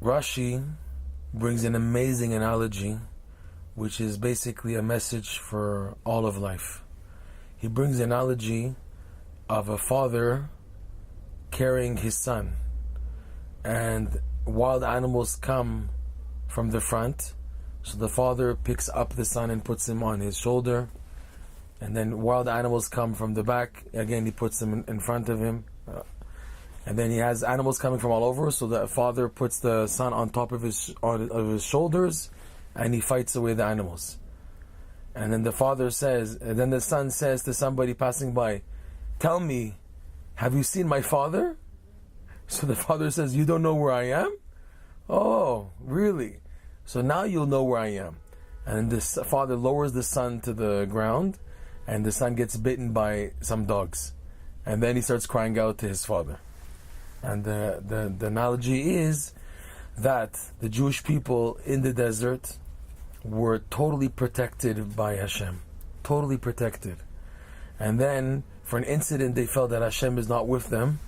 Rashi brings an amazing analogy, which is basically a message for all of life. He brings the analogy of a father carrying his son, and wild animals come from the front, so the father picks up the son and puts him on his shoulder, and then wild animals come from the back, again he puts them in front of him, and then he has animals coming from all over, so the father puts the son on top of his shoulders, and he fights away the animals. And then the son says to somebody passing by, "Tell me, have you seen my father?" So the father says, "You don't know where I am? Oh, really? So now you'll know where I am." And this father lowers the son to the ground, and the son gets bitten by some dogs. And then he starts crying out to his father. And the analogy is that the Jewish people in the desert were totally protected by Hashem. Totally protected. And then, for an incident, they felt that Hashem is not with them.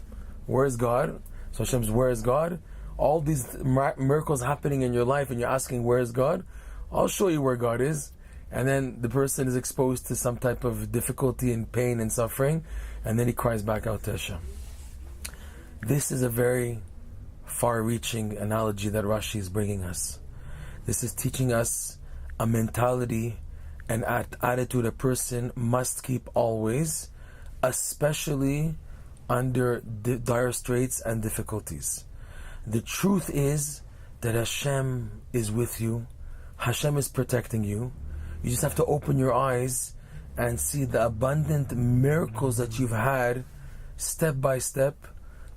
Where is God? So Hashem's, where is God? All these miracles happening in your life, and you're asking, where is God? I'll show you where God is. And then the person is exposed to some type of difficulty and pain and suffering, and then he cries back out to Hashem. This is a very far-reaching analogy that Rashi is bringing us. This is teaching us a mentality and attitude a person must keep always, especially under dire straits and difficulties. The truth is that Hashem is with you. Hashem is protecting you. You just have to open your eyes and see the abundant miracles that you've had step by step,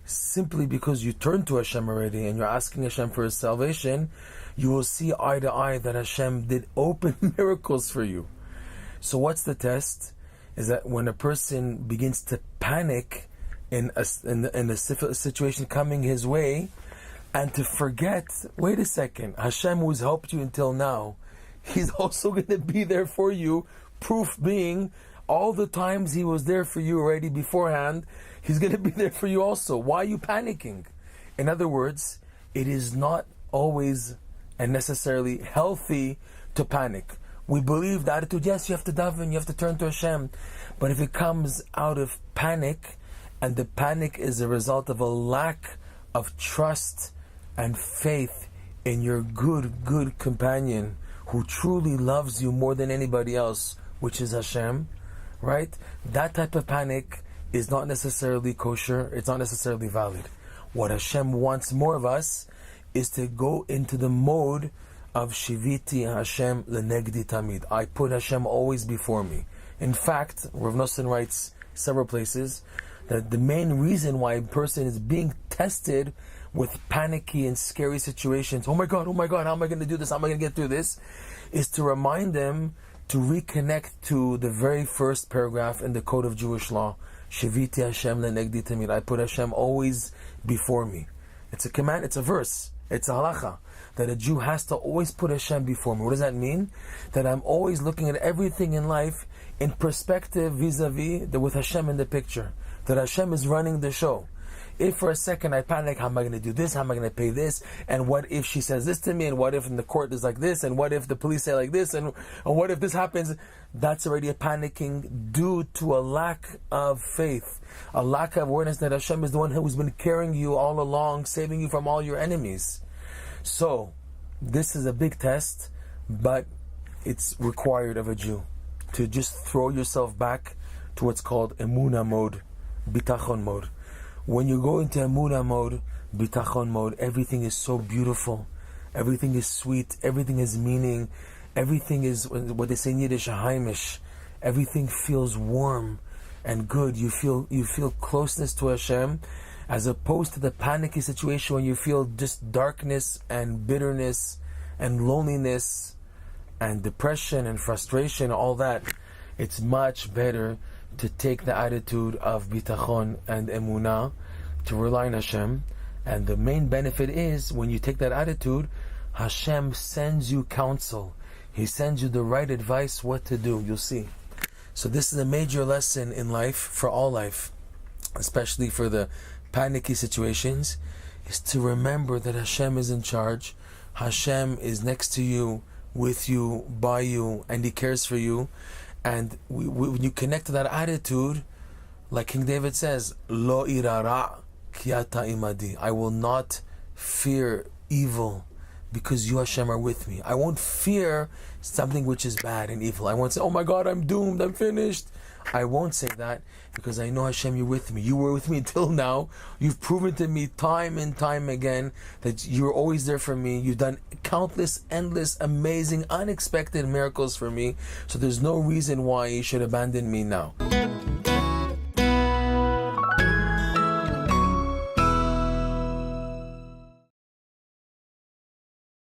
simply because you turn to Hashem already and you're asking Hashem for His salvation. You will see eye to eye that Hashem did open miracles for you. So what's the test? Is that when a person begins to panic in a situation coming his way, and to forget, wait a second, Hashem who's helped you until now, He's also going to be there for you. Proof being, all the times He was there for you already beforehand, He's going to be there for you also. Why are you panicking? In other words, it is not always and necessarily healthy to panic. We believe the attitude, yes, you have to daven, you have to turn to Hashem. But if it comes out of panic, and the panic is a result of a lack of trust and faith in your good companion who truly loves you more than anybody else, which is Hashem, right? That type of panic is not necessarily kosher, it's not necessarily valid. What Hashem wants more of us is to go into the mode of Shiviti Hashem lenegdi tamid. I put Hashem always before me. In fact, Rav Nosson writes several places that the main reason why a person is being tested with panicky and scary situations, oh my God, how am I going to do this? How am I going to get through this? Is to remind them to reconnect to the very first paragraph in the Code of Jewish Law. Shiviti Hashem lenegdi tamid. I put Hashem always before me. It's a command, it's a verse, it's a halacha, that a Jew has to always put Hashem before me. What does that mean? That I'm always looking at everything in life in perspective vis-a-vis with Hashem in the picture. That Hashem is running the show. If for a second I panic, how am I going to do this? How am I going to pay this? And what if she says this to me? And what if in the court is like this? And what if the police say like this? And what if this happens? That's already a panicking due to a lack of faith, a lack of awareness that Hashem is the one who's been carrying you all along, saving you from all your enemies. So, this is a big test, but it's required of a Jew to just throw yourself back to what's called emunah mode, bitachon mode. When you go into emunah mode, bitachon mode, everything is so beautiful, everything is sweet, everything has meaning, everything is, what they say in Yiddish, heimish. Everything feels warm and good. You feel closeness to Hashem, as opposed to the panicky situation when you feel just darkness and bitterness and loneliness and depression and frustration, all that. It's much better to take the attitude of bitachon and emunah, to rely on Hashem. And the main benefit is, when you take that attitude, Hashem sends you counsel. He sends you the right advice what to do. You'll see. So this is a major lesson in life, for all life, especially for the panicky situations, is to remember that Hashem is in charge. Hashem is next to you, with you, by you, and He cares for you. And when you connect to that attitude, like King David says, Lo irara ki ata imadi. I will not fear evil because you, Hashem, are with me. I won't fear something which is bad and evil. I won't say, oh my God, I'm doomed, I'm finished. I won't say that because I know, Hashem, you're with me. You were with me until now. You've proven to me time and time again that you're always there for me. You've done countless, endless, amazing, unexpected miracles for me. So there's no reason why you should abandon me now.